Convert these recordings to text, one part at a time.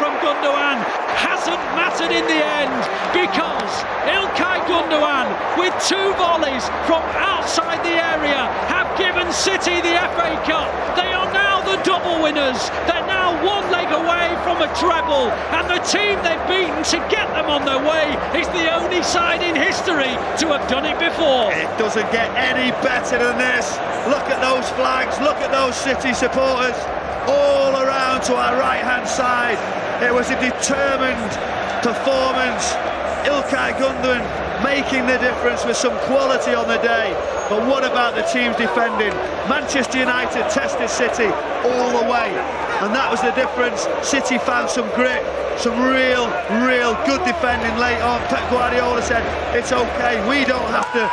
from Gundogan hasn't mattered in the end, because Ilkay Gundogan, with 2 volleys from outside the area, have given City the FA Cup. They are now the double winners. They're now 1 leg away from a treble, and the team they've beaten to get them on their way is the only side in history to have done it before. It doesn't get any better than this. Look at those flags, look at those City supporters all around to our right hand side. It was a determined performance. Ilkay Gundogan making the difference with some quality on the day. But what about the team's defending? Manchester United tested City all the way, and that was the difference. City found some grit, some real good defending late on. Pep Guardiola said, it's okay, we don't have to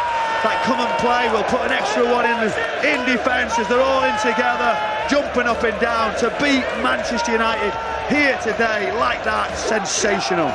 come and play, we'll put an extra one in defence, as they're all in together, jumping up and down to beat Manchester United here today like that. Sensational.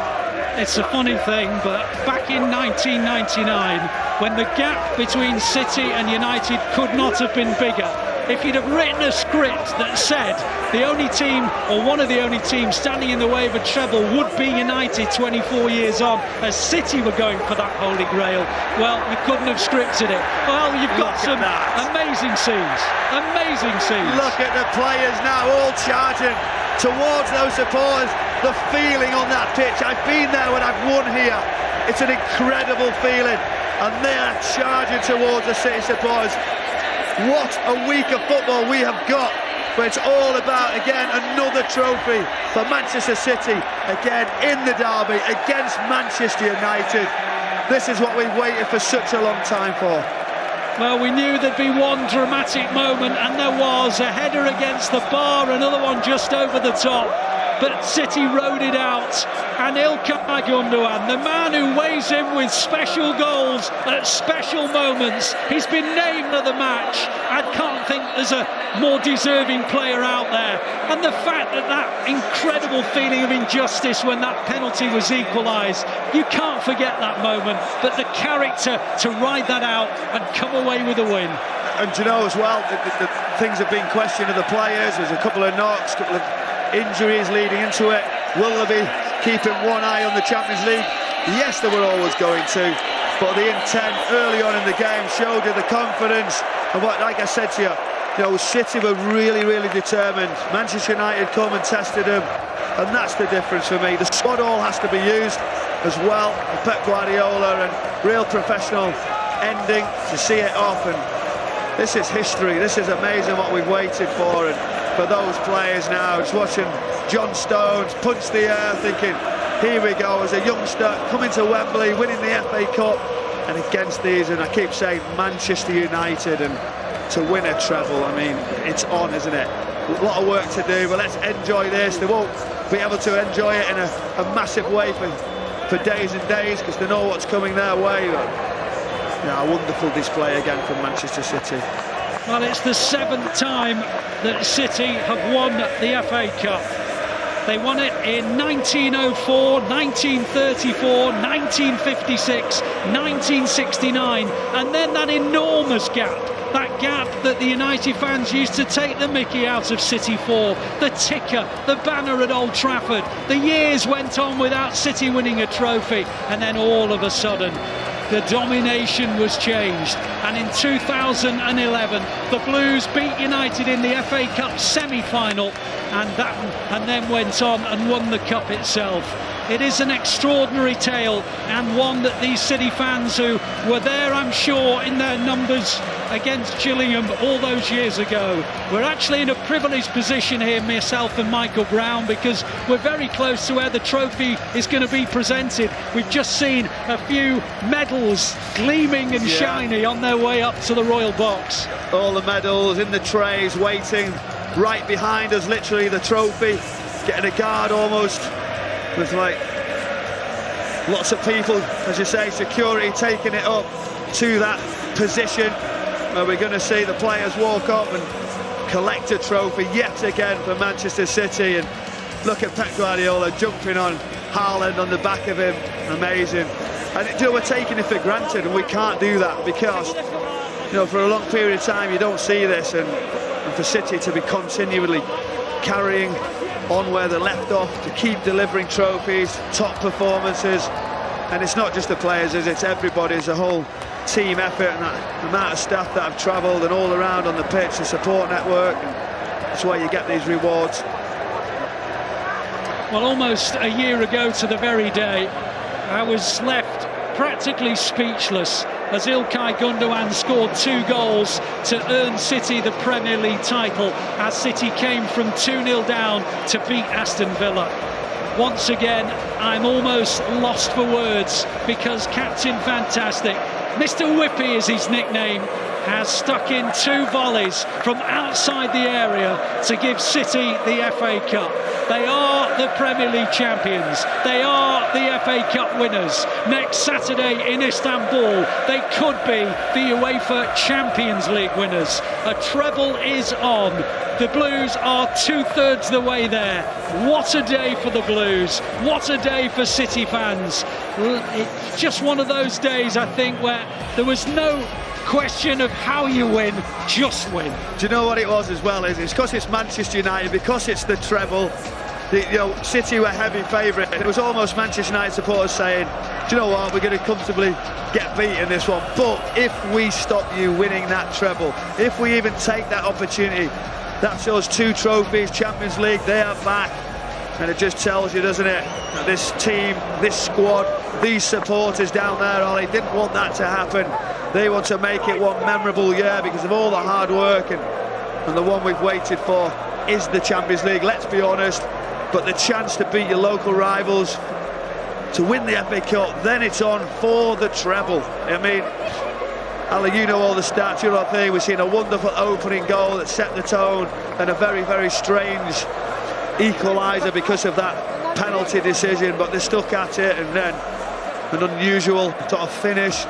It's a funny thing, but back in 1999, when the gap between City and United could not have been bigger, if you'd have written a script that said the only team, or one of the only teams standing in the way of a treble would be United 24 years on, as City were going for that holy grail, well, you couldn't have scripted it. Well, you've got some amazing scenes. Amazing scenes. Look at the players now all charging towards those supporters. The feeling on that pitch, I've been there when I've won here. It's an incredible feeling, and they're charging towards the City supporters. What a week of football we have got, but it's all about, again, another trophy for Manchester City, again in the derby against Manchester United. This is what we've waited for such a long time for. Well, we knew there'd be one dramatic moment, and there was. A header against the bar, another one just over the top. But City rode it out, and Ilkay Gundogan, the man who weighs in with special goals at special moments, he's been named of the match. I can't think there's a more deserving player out there. And the fact that that incredible feeling of injustice when that penalty was equalised, you can't forget that moment. But the character to ride that out and come away with a win. And you know as well, the things have been questioned of the players. There's a couple of knocks, a couple of injuries leading into it. Will they be keeping one eye on the Champions League? Yes, they were always going to, but the intent early on in the game showed you the confidence. And what, like I said to you, City were really determined. Manchester United come and tested them, and that's the difference for me. The squad all has to be used as well. Pep Guardiola, and real professional ending to see it off. And this is history. This is amazing what we've waited for. And for those players now, just watching John Stones punch the air, thinking, here we go, as a youngster coming to Wembley, winning the FA Cup, and against these, and I keep saying Manchester United, and to win a treble, I mean, it's on, isn't it? A lot of work to do, but let's enjoy this. They won't be able to enjoy it in a massive way for days and days, because they know what's coming their way. But, a wonderful display again from Manchester City. Well, it's the 7th time that City have won the FA Cup. They won it in 1904, 1934, 1956, 1969, and then that enormous gap. That gap that the United fans used to take the mickey out of City for, the ticker, the banner at Old Trafford. The years went on without City winning a trophy, and then all of a sudden, the domination was changed, and in 2011 the Blues beat United in the FA Cup semi-final, and then went on and won the cup itself. It is an extraordinary tale, and one that these City fans who were there, I'm sure, in their numbers against Gillingham all those years ago. We're actually in a privileged position here, myself and Michael Brown, because we're very close to where the trophy is going to be presented. We've just seen a few medals gleaming and shiny on their way up to the royal box. All the medals in the trays waiting right behind us, literally the trophy, getting a guard almost, with like lots of people, as you say, security taking it up to that position where we're going to see the players walk up and collect a trophy yet again for Manchester City. And look at Pep Guardiola jumping on Haaland on the back of him, amazing. And we're taking it for granted, and we can't do that because, for a long period of time you don't see this, and for City to be continually carrying on where they left off, to keep delivering trophies, top performances. And it's not just the players, it's everybody, it's a whole team effort, and that amount of staff that have travelled and all around on the pitch, the support network, and that's why you get these rewards. Well, almost a year ago to the very day, I was left practically speechless as Ilkay Gundogan scored 2 goals to earn City the Premier League title, as City came from 2-0 down to beat Aston Villa. Once again, I'm almost lost for words, because Captain Fantastic, Mr. Whippy is his nickname, has stuck in 2 volleys from outside the area to give City the FA Cup. They are the Premier League champions. They are the FA Cup winners. Next Saturday in Istanbul, they could be the UEFA Champions League winners. A treble is on. The Blues are 2/3 the way there. What a day for the Blues. What a day for City fans. It's just one of those days, I think, where there was no question of how you win, just win. Do you know what it was as well? It's because it's Manchester United, because it's the treble. City were heavy favourite. It was almost Manchester United supporters saying, do you know what, we're going to comfortably get beat in this one. But if we stop you winning that treble, if we even take that opportunity, that shows 2 trophies, Champions League, they are back. And it just tells you, doesn't it, that this team, this squad, these supporters down there, Ollie, didn't want that to happen. They want to make it one memorable year because of all the hard work, and the one we've waited for is the Champions League, let's be honest. But the chance to beat your local rivals, to win the FA Cup, then it's on for the treble. I mean, Ali, you know all the stats, you know the thing. We've seen a wonderful opening goal that set the tone, and a very, very strange equaliser because of that penalty decision, but they stuck at it, and then an unusual sort of finish,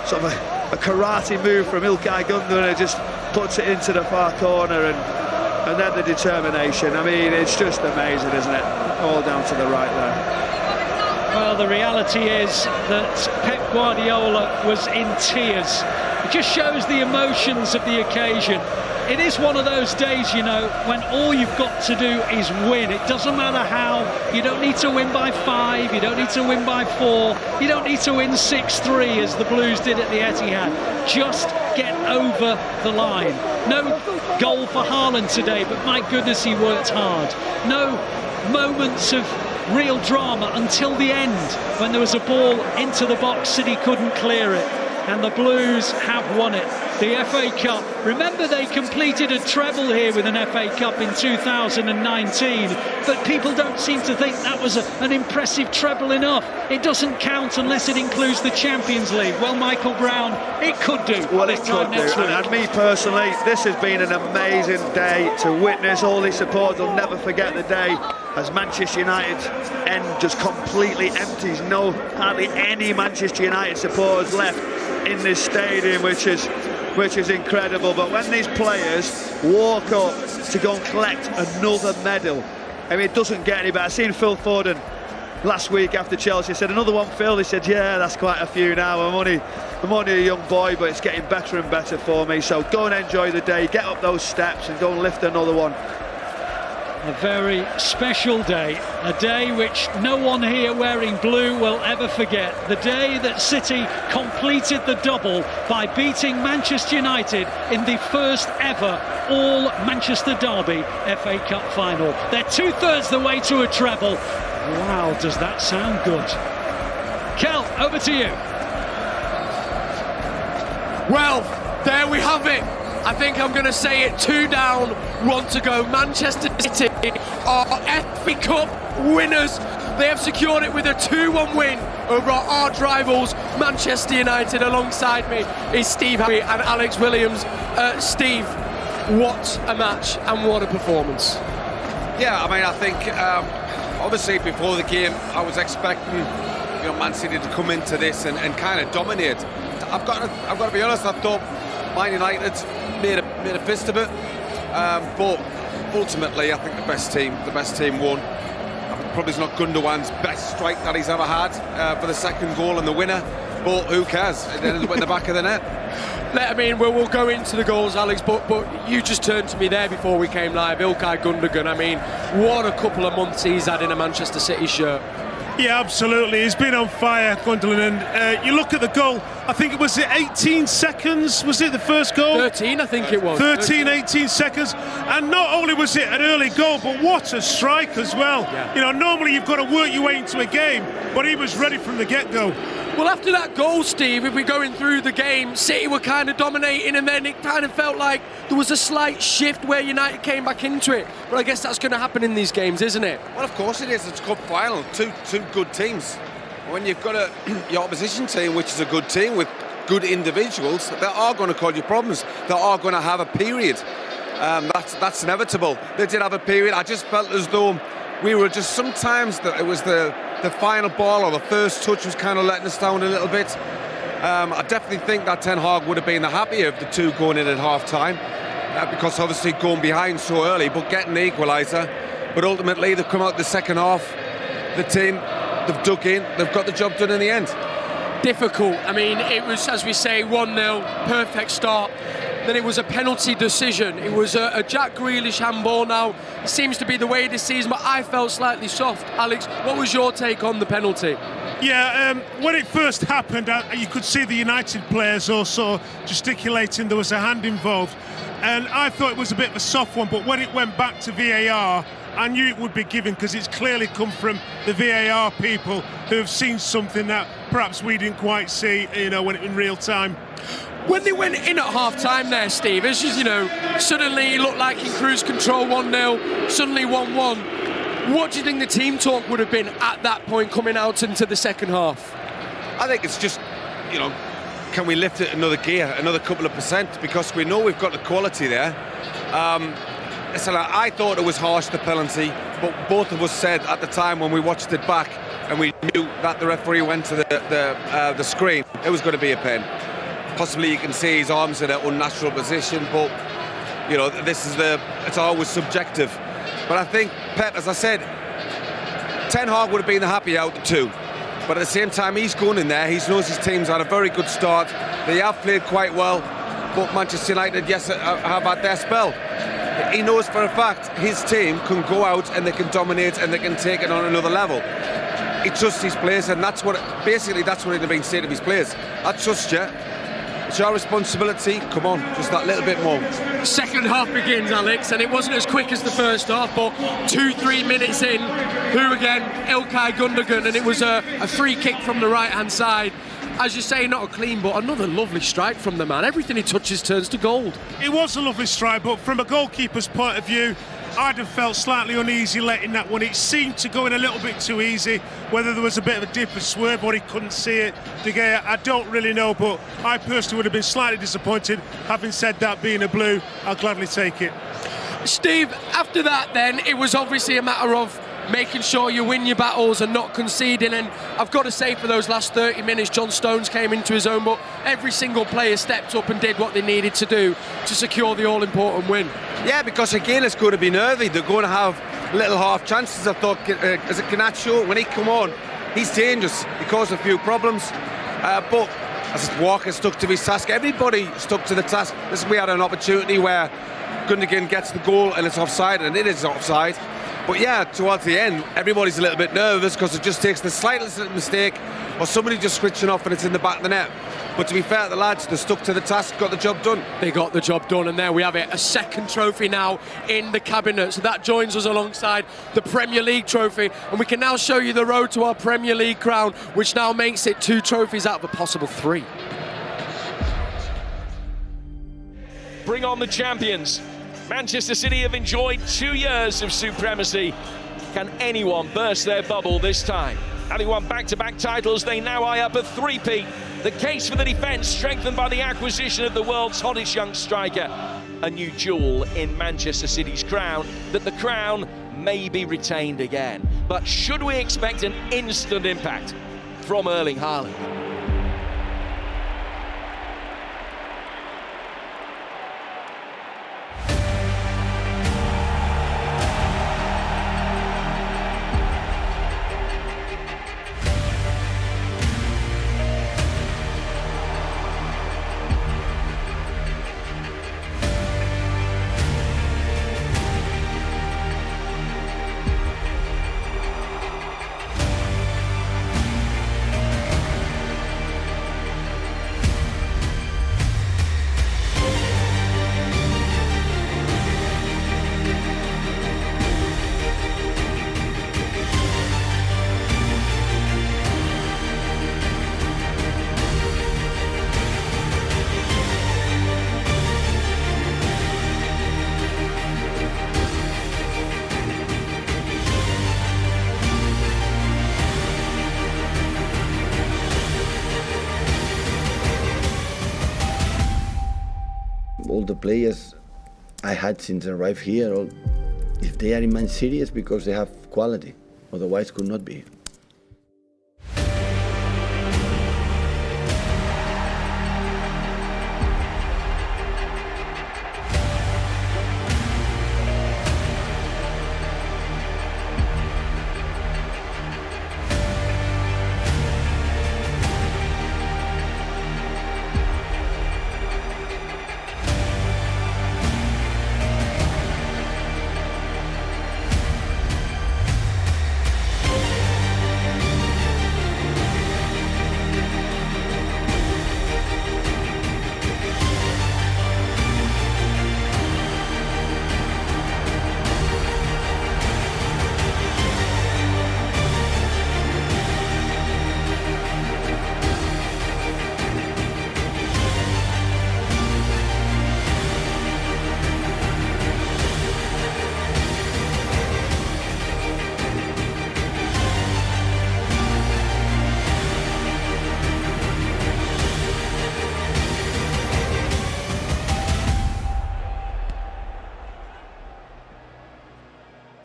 sort of a karate move from Ilkay Gundogan, and just puts it into the far corner, and then the determination. I mean, it's just amazing, isn't it? All down to the right there. Well, the reality is that Pep Guardiola was in tears. It just shows the emotions of the occasion. It is one of those days, you know, when all you've got to do is win. It doesn't matter how. You don't need to win by 5, you don't need to win by 4, you don't need to win 6-3 as the Blues did at the Etihad. Just get over the line. No goal for Haaland today, but my goodness, he worked hard. No moments of real drama until the end, when there was a ball into the box, City couldn't clear it, and the Blues have won it. The FA Cup. Remember, they completed a treble here with an FA Cup in 2019, but people don't seem to think that was an impressive treble enough. It doesn't count unless it includes the Champions League. Well, Michael Brown, it could do. Well, it could do. And me personally, this has been an amazing day to witness. All these supporters will never forget the day as Manchester United's end just completely empties. No, hardly any Manchester United supporters left in this stadium, which is incredible. But when these players walk up to go and collect another medal, I mean, it doesn't get any better. I've seen Phil Foden last week after Chelsea said, another one, Phil. He said, yeah, that's quite a few now. I'm only a young boy, but it's getting better and better for me. So go and enjoy the day, get up those steps and go and lift another one. A very special day, a day which no one here wearing blue will ever forget. The day that City completed the double by beating Manchester United in the first ever all-Manchester derby FA Cup final. They're 2/3 the way to a treble. Wow, does that sound good? Kel, over to you. Well, there we have it. I think I'm going to say it, 2 down, 1 to go. Manchester City are FA Cup winners. They have secured it with a 2-1 win over our arch rivals, Manchester United. Alongside me is Steve Harry and Alex Williams. Steve, what a match and what a performance. Yeah, I mean, I think obviously before the game I was expecting Man City to come into this and kind of dominate. I've got to be honest, I thought Man United made a fist of it, but ultimately I think the best team won. Probably it's not Gundogan's best strike that he's ever had for the second goal and the winner, but who cares? It ended up in the back of the net. I mean, we'll go into the goals, Alex, but you just turned to me there before we came live. Ilkay Gundogan, I mean, what a couple of months he's had in a Manchester City shirt. Yeah, absolutely. He's been on fire, Gundogan. And you look at the goal, I think it was 18 seconds, was it the first goal? 13, I think it was. 18 seconds. And not only was it an early goal, but what a strike as well. Yeah. You know, normally you've got to work your way into a game, but he was ready from the get-go. Well, after that goal, Steve, if we're going through the game, City were kind of dominating, and then it kind of felt like there was a slight shift where United came back into it. But I guess that's going to happen in these games, isn't it? Well, of course it is. It's a cup final. Two good teams. When you've got your opposition team, which is a good team with good individuals, they are going to cause you problems. They are going to have a period. That's inevitable. They did have a period. I just felt as though we were just sometimes it was the final ball or the first touch was kind of letting us down a little bit. I definitely think that Ten Hag would have been the happier of the two going in at half-time, because obviously going behind so early, but getting the equaliser. But ultimately, they've come out the second half, the team, they've dug in, they've got the job done in the end. Difficult. I mean, it was, as we say, 1-0, perfect start. Then it was a penalty decision. It was a Jack Grealish handball. Now, it seems to be the way this season, but I felt slightly soft. Alex, what was your take on the penalty? Yeah, when it first happened, you could see the United players also gesticulating. There was a hand involved. And I thought it was a bit of a soft one, but when it went back to VAR, I knew it would be given, because it's clearly come from the VAR people who have seen something that perhaps we didn't quite see, you know, when in real time. When they went in at half-time there, Steve, it's just, you know, suddenly it looked like in cruise control 1-0, suddenly 1-1. What do you think the team talk would have been at that point coming out into the second half? I think it's just, you know, can we lift it another gear, another couple of percent? Because we know we've got the quality there. So I thought it was harsh, the penalty, but both of us said at the time when we watched it back and we knew that the referee went to the screen, it was going to be a pen. Possibly you can see his arms in an unnatural position, but you know, it's always subjective. But I think Pep, as I said, Ten Hag would have been the happy out of the two. But at the same time, he's going in there. He knows his team's had a very good start. They have played quite well, but Manchester United, yes, have had their spell. He knows for a fact his team can go out and they can dominate and they can take it on another level. He trusts his players, and that's what he's been saying to his players. I trust you. It's your responsibility. Come on, just that little bit more. Second half begins, Alex, and it wasn't as quick as the first half, but 2-3 minutes in, who again? Ilkay Gundogan, and it was a free kick from the right-hand side. As you say, not a clean, but another lovely strike from the man. Everything he touches turns to gold. It was a lovely strike, but from a goalkeeper's point of view, I'd have felt slightly uneasy letting that one. It seemed to go in a little bit too easy. Whether there was a bit of a dip or swerve or he couldn't see it, I don't really know, but I personally would have been slightly disappointed. Having said that, being a blue, I'll gladly take it. Steve, after that then, it was obviously a matter of making sure you win your battles and not conceding, and I've got to say for those last 30 minutes John Stones came into his own, but every single player stepped up and did what they needed to do to secure the all-important win. Yeah, because again it's going to be nervy. They're going to have little half chances. I thought, as a Canacho, when he come on, he's dangerous. He caused a few problems, but as Walker stuck to his task, everybody stuck to the task. We had an opportunity where Gundogan gets the goal and it's offside, and it is offside. But yeah, towards the end, everybody's a little bit nervous because it just takes the slightest mistake or somebody just switching off and it's in the back of the net. But to be fair to the lads, they stuck to the task, got the job done. They got the job done, and there we have it, a second trophy now in the cabinet. So that joins us alongside the Premier League trophy, and we can now show you the road to our Premier League crown, which now makes it 2 trophies out of a possible 3. Bring on the champions. Manchester City have enjoyed 2 years of supremacy. Can anyone burst their bubble this time? Having won back-to-back titles, they now eye up a 3-peat. The case for the defence strengthened by the acquisition of the world's hottest young striker. A new jewel in Manchester City's crown, that the crown may be retained again. But should we expect an instant impact from Erling Haaland? all the players I had since I arrived here, if they are in Man City, it's because they have quality. Otherwise, could not be.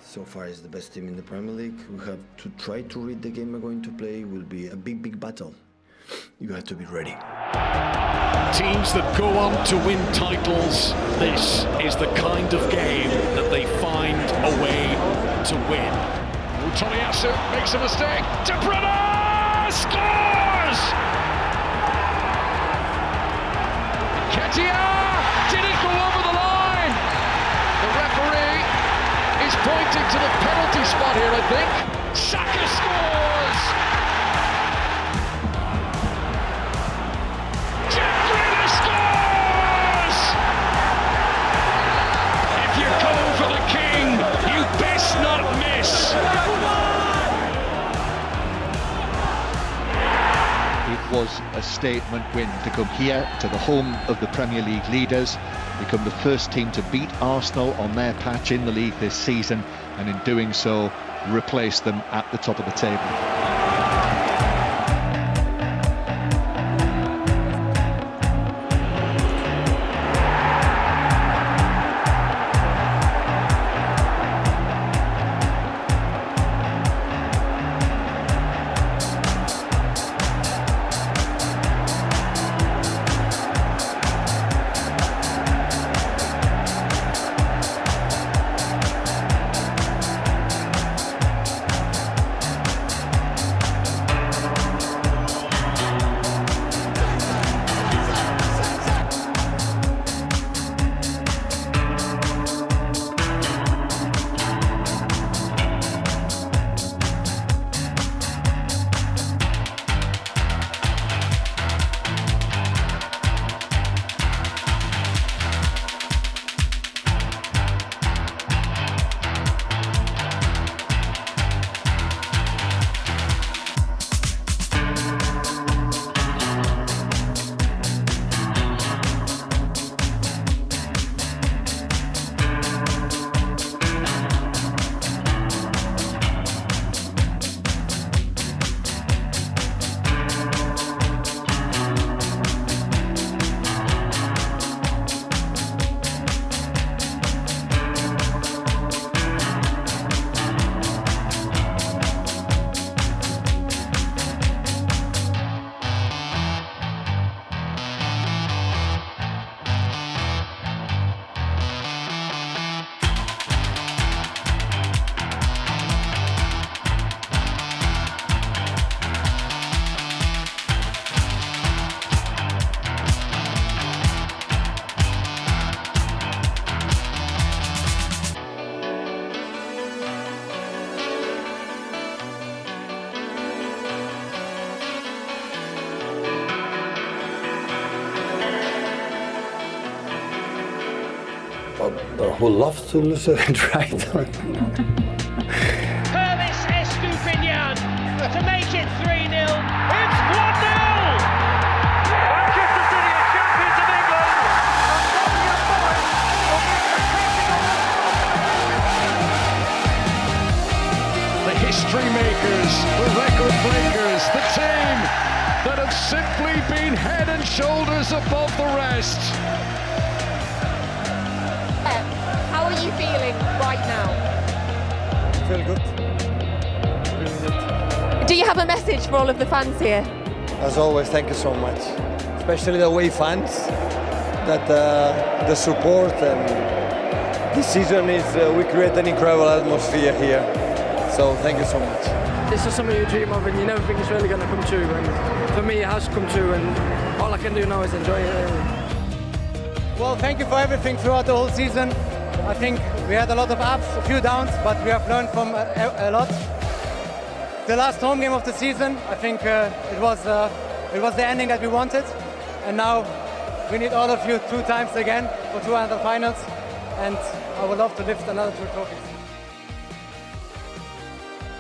So far is the best team in the Premier League. We have to try to read the game we're going to play. It will be a big battle. You have to be ready. Teams that go on to win titles, this is the kind of game that they find a way to win. Tomiyasu makes a mistake. De Bruyne scores! Ketia didn't go over the line. The referee is pointing to the penalty spot here, I think. Saka scores! Grealish scores! If you're going for the king, you best not miss. It was a statement win to come here to the home of the Premier League leaders, become the first team to beat Arsenal on their patch in the league this season, and in doing so replace them at the top of the table. Who loves to lose it, right? Purvis Estupinian to make it 3-0. It's 1-0! Manchester City are champions of England. The history makers, the record breakers, the team that have simply been head and shoulders above the rest. feeling right now? Feel good. Really good. Do you have a message for all of the fans here? As always, thank you so much. Especially the away fans, that the support, and this season is we create an incredible atmosphere here. So thank you so much. This is something you dream of, and you never think it's really going to come true. And for me, it has come true, and all I can do now is enjoy it. Really. Well, thank you for everything throughout the whole season. I think we had a lot of ups, a few downs, but we have learned from a lot. The last home game of the season, I think it was the ending that we wanted, and now we need all of you 2 times again for 2 other finals, and I would love to lift another 2 trophies.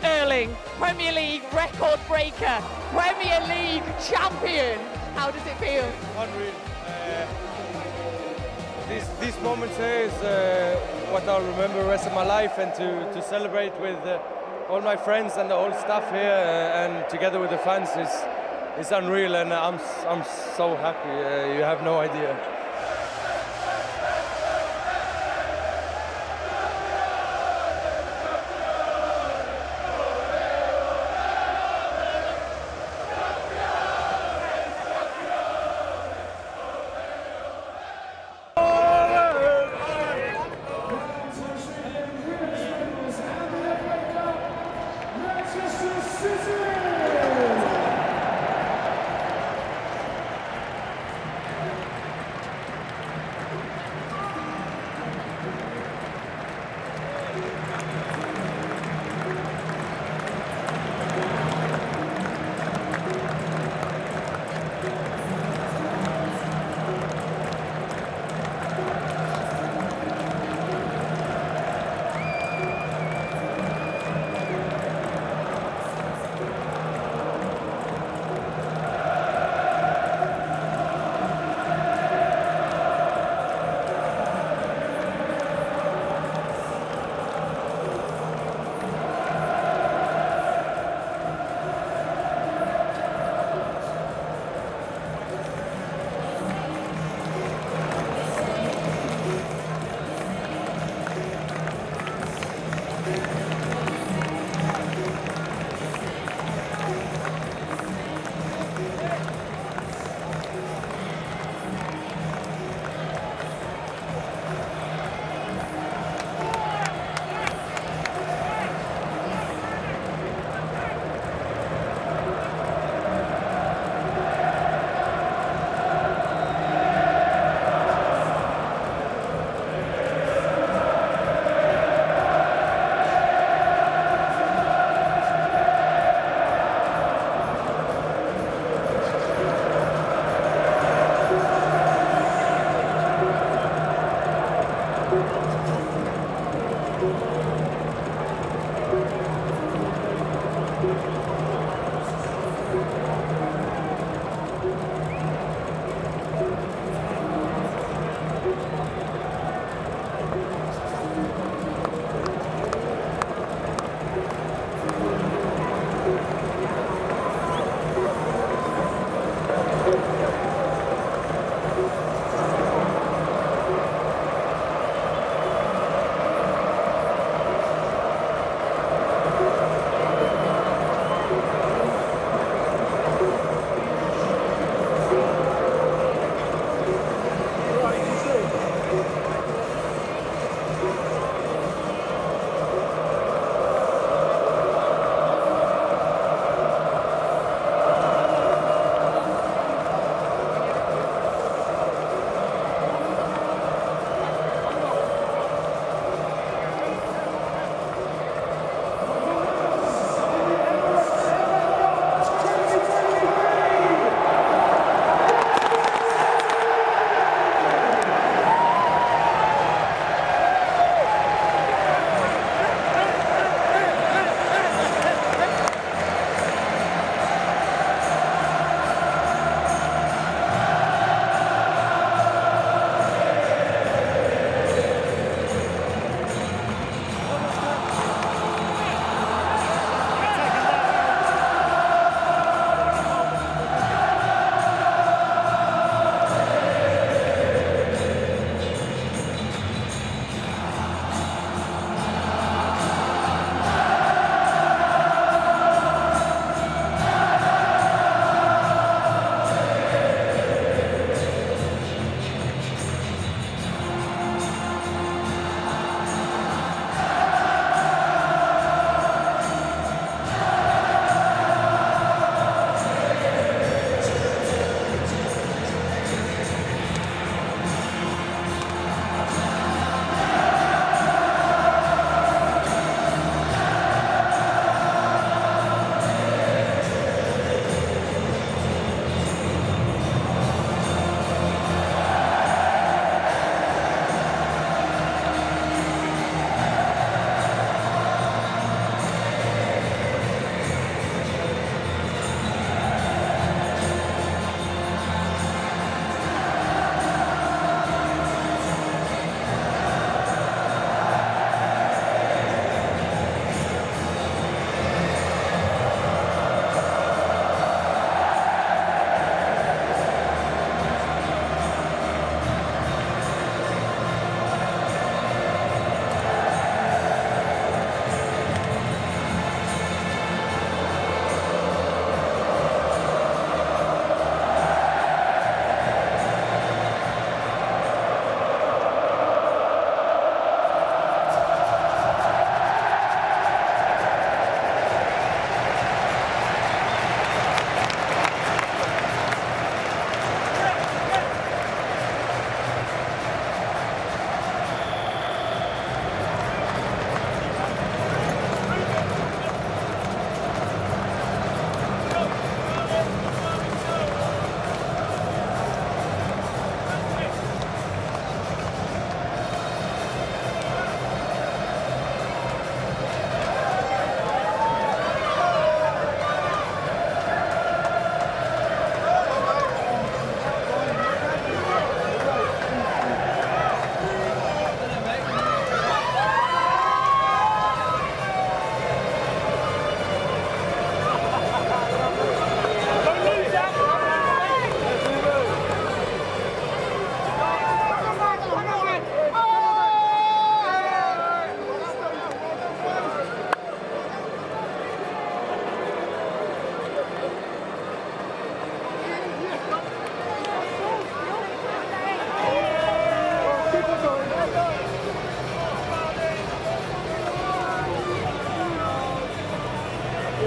Erling, Premier League record breaker, Premier League champion. How does it feel? Unreal. This moment here is what I'll remember the rest of my life, and to celebrate with all my friends and the whole staff here and together with the fans is unreal, and I'm so happy. You have no idea.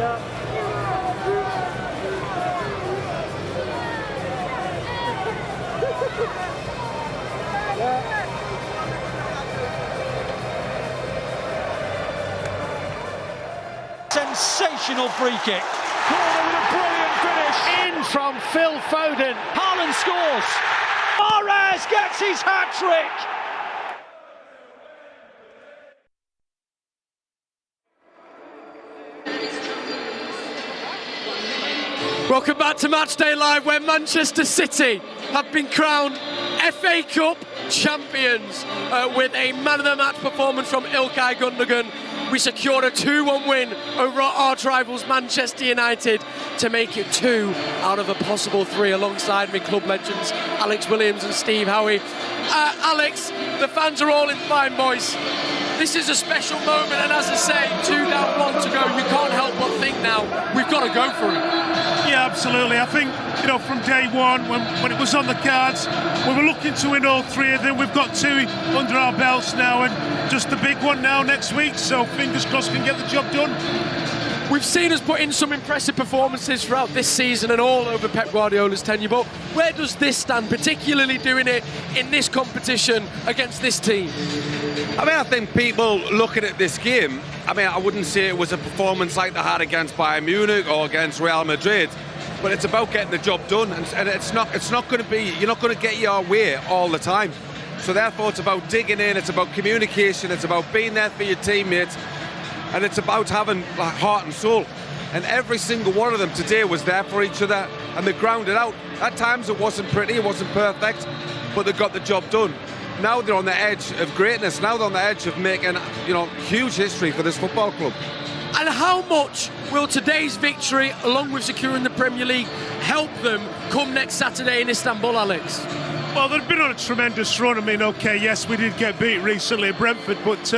Sensational free kick. Corner with a brilliant finish. In from Phil Foden. Haaland scores. Mahrez gets his hat-trick. Welcome back to Matchday Live, where Manchester City have been crowned FA Cup champions with a man-of-the-match performance from Ilkay Gundogan. We secured a 2-1 win over our arch rivals Manchester United to make it 2 out of a possible 3, alongside me club legends Alex Williams and Steve Howie. Alex, the fans are all in fine voice. This is a special moment, and as I say, 2 down, 1 to go. You can't help but think now we've got to go for it. Yeah, absolutely. I think, you know, from day one, when it was on the cards, we were looking to win all 3 of them. We've got 2 under our belts now, and just the big one now next week. So fingers crossed we can get the job done. We've seen us put in some impressive performances throughout this season and all over Pep Guardiola's tenure, but where does this stand, particularly doing it in this competition against this team? I mean, I think people looking at this game, I mean, I wouldn't say it was a performance like they had against Bayern Munich or against Real Madrid, but it's about getting the job done, and it's not going to be, you're not going to get your way all the time. So therefore, it's about digging in, it's about communication, it's about being there for your teammates, and it's about having like heart and soul. And every single one of them today was there for each other, and they grounded out. At times it wasn't pretty, it wasn't perfect, but they got the job done. Now they're on the edge of greatness. Now they're on the edge of making, you know, huge history for this football club. And how much will today's victory, along with securing the Premier League, help them come next Saturday in Istanbul, Alex? Well, they've been on a tremendous run. I mean, okay, yes, we did get beat recently at Brentford, but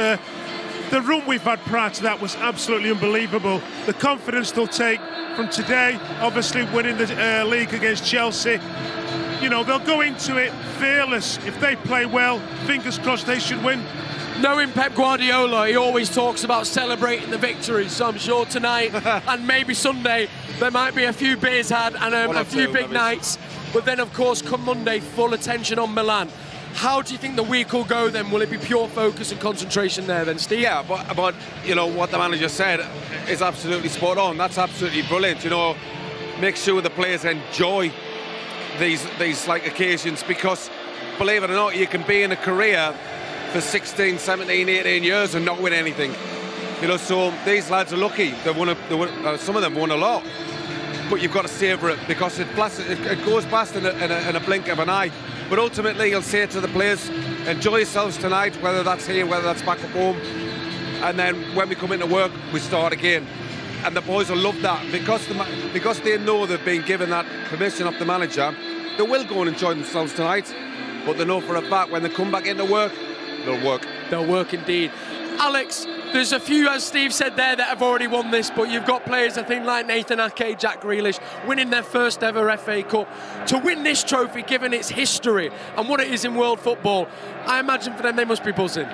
the run we've had prior to that was absolutely unbelievable. The confidence they'll take from today, obviously winning the league against Chelsea, you know, they'll go into it fearless. If they play well, fingers crossed they should win. Knowing Pep Guardiola, he always talks about celebrating the victories, so I'm sure tonight and maybe Sunday there might be a few beers had and a few big nights. But then, of course, come Monday, full attention on Milan. How do you think the week will go then? Will it be pure focus and concentration there then, Steve? Yeah, but you know, what the manager said is absolutely spot on. That's absolutely brilliant. You know, make sure the players enjoy these like occasions, because believe it or not, you can be in a career for 16, 17, 18 years and not win anything. You know, so these lads are lucky. Some of them won a lot. But you've got to savour it, because it goes past in a blink of an eye. But ultimately, you'll say to the players, enjoy yourselves tonight, whether that's here, whether that's back at home. And then when we come into work, we start again. And the boys will love that, because they know they've been given that permission of the manager. They will go and enjoy themselves tonight, but they know for a fact when they come back into work, they'll work. They'll work indeed. Alex, there's a few, as Steve said there, that have already won this, but you've got players, I think, like Nathan Ake, Jack Grealish, winning their first ever FA Cup. To win this trophy, given its history and what it is in world football, I imagine for them they must be buzzing.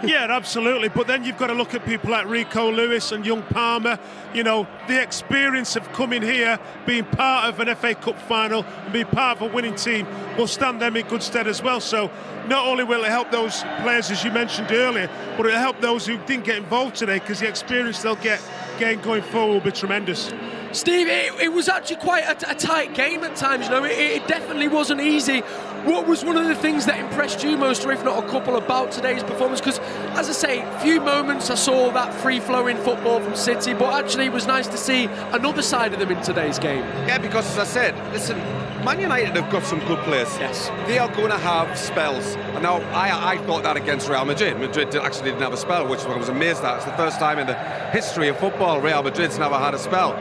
Yeah, absolutely. But then you've got to look at people like Rico Lewis and young Palmer. You know, the experience of coming here, being part of an FA Cup final and being part of a winning team will stand them in good stead as well. So not only will it help those players, as you mentioned earlier, but it'll help those who didn't get involved today, because the experience they'll get going forward will be tremendous. Steve, it was actually quite a tight game at times, you know, it definitely wasn't easy. What was one of the things that impressed you most, or if not a couple, about today's performance? Because, as I say, few moments I saw that free-flowing football from City, but actually it was nice to see another side of them in today's game. Yeah, because as I said, listen, Man United have got some good players. Yes. They are going to have spells. And now, I thought that against Real Madrid. Madrid actually didn't have a spell, which I was amazed at. It's the first time in the history of football Real Madrid's never had a spell.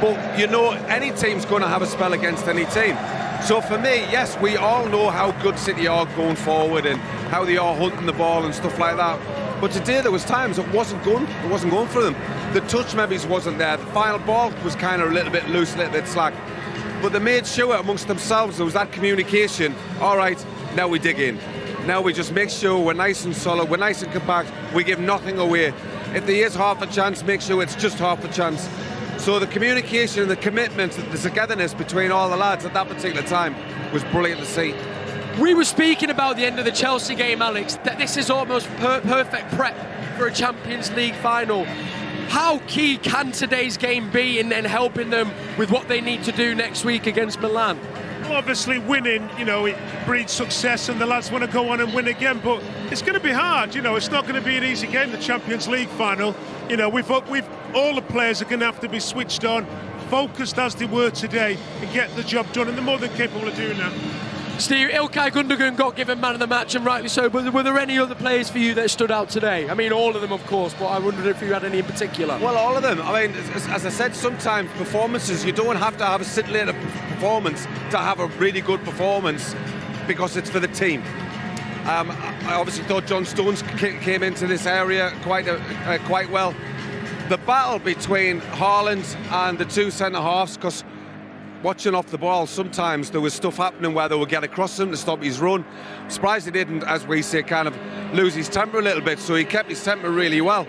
But, you know, any team's going to have a spell against any team. So for me, yes, we all know how good City are going forward and how they are hunting the ball and stuff like that. But today there was times it wasn't going for them. The touch maybe wasn't there. The final ball was kind of a little bit loose, a little bit slack. But they made sure amongst themselves there was that communication. All right, now we dig in. Now we just make sure we're nice and solid, we're nice and compact, we give nothing away. If there is half a chance, make sure it's just half a chance. So the communication and the commitment, the togetherness between all the lads at that particular time was brilliant to see. We were speaking about the end of the Chelsea game, Alex, that this is almost perfect prep for a Champions League final. How key can today's game be in helping them with what they need to do next week against Milan? Well, obviously winning, you know, it breeds success and the lads want to go on and win again, but it's going to be hard, you know, it's not going to be an easy game, the Champions League final. You know, we've all the players are going to have to be switched on, focused as they were today, and get the job done, and they're more than capable of doing that. Steve, Ilkay Gundogan got given man of the match, and rightly so, but were there any other players for you that stood out today? I mean, all of them, of course, but I wondered if you had any in particular. Well, all of them. I mean, as I said, sometimes performances, you don't have to have a scintillating performance to have a really good performance because it's for the team. I obviously thought John Stones came into this area quite well. The battle between Haaland and the two centre-halves, because watching off the ball, sometimes there was stuff happening where they would get across him to stop his run. Surprised he didn't, as we say, kind of lose his temper a little bit, so he kept his temper really well.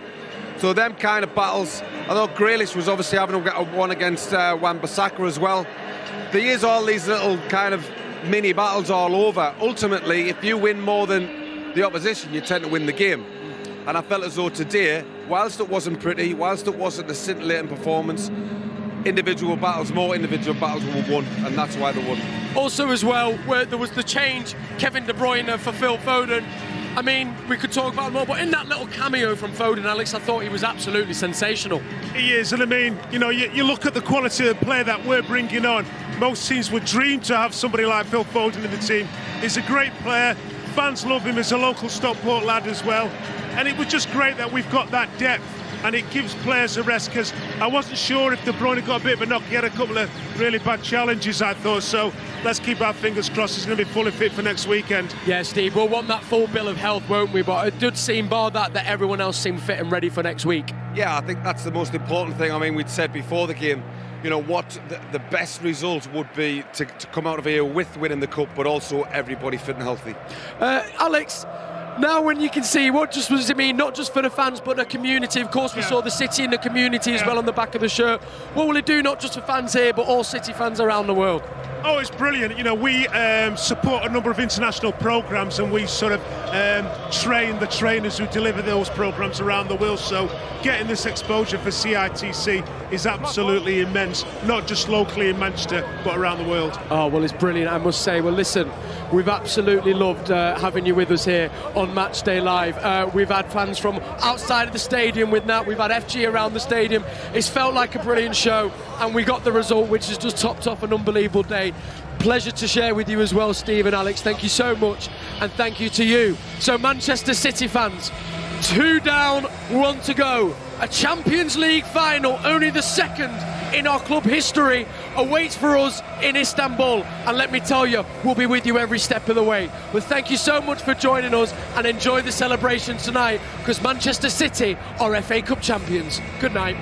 So them kind of battles, I thought Grealish was obviously having one against Wan-Bissaka as well. There is all these little kind of mini battles all over. Ultimately, if you win more than the opposition, you tend to win the game. And I felt as though today, whilst it wasn't pretty, whilst it wasn't a scintillating performance, more individual battles were won, and that's why they won. Also as well, where there was the change, Kevin De Bruyne for Phil Foden. I mean, we could talk about more, but in that little cameo from Foden, Alex, I thought he was absolutely sensational. He is, and I mean, you know, you look at the quality of the player that we're bringing on. Most teams would dream to have somebody like Phil Foden in the team. He's a great player. Fans love him as a local Stockport lad as well. And it was just great that we've got that depth, and it gives players a rest, because I wasn't sure if De Bruyne got a bit of a knock. He had a couple of really bad challenges, I thought, so let's keep our fingers crossed he's going to be fully fit for next weekend. Yeah, Steve, we'll want that full bill of health, won't we? But it did seem, bar that everyone else seemed fit and ready for next week. Yeah, I think that's the most important thing. I mean, we'd said before the game, you know, what the best result would be to come out of here with winning the cup, but also everybody fit and healthy. Alex, now when you can see, what just does it mean, not just for the fans, but the community? Of course, we saw the city and the community as well on the back of the shirt. What will it do, not just for fans here, but all City fans around the world? Oh, it's brilliant. You know, we support a number of international programmes, and we sort of train the trainers who deliver those programmes around the world. So getting this exposure for CITC is absolutely immense, not just locally in Manchester, but around the world. Oh, well, it's brilliant, I must say. Well, listen, we've absolutely loved having you with us here on Matchday Live. We've had fans from outside of the stadium with Nat. We've had FG around the stadium. It's felt like a brilliant show, and we got the result, which has just topped off an unbelievable day. Pleasure to share with you as well, Steve and Alex. Thank you so much, and thank you to you. So, Manchester City fans, 2 down, 1 to go. A Champions League final, only the second in our club history, awaits for us in Istanbul. And let me tell you, we'll be with you every step of the way. Well, thank you so much for joining us, and enjoy the celebration tonight, because Manchester City are FA Cup champions. Good night.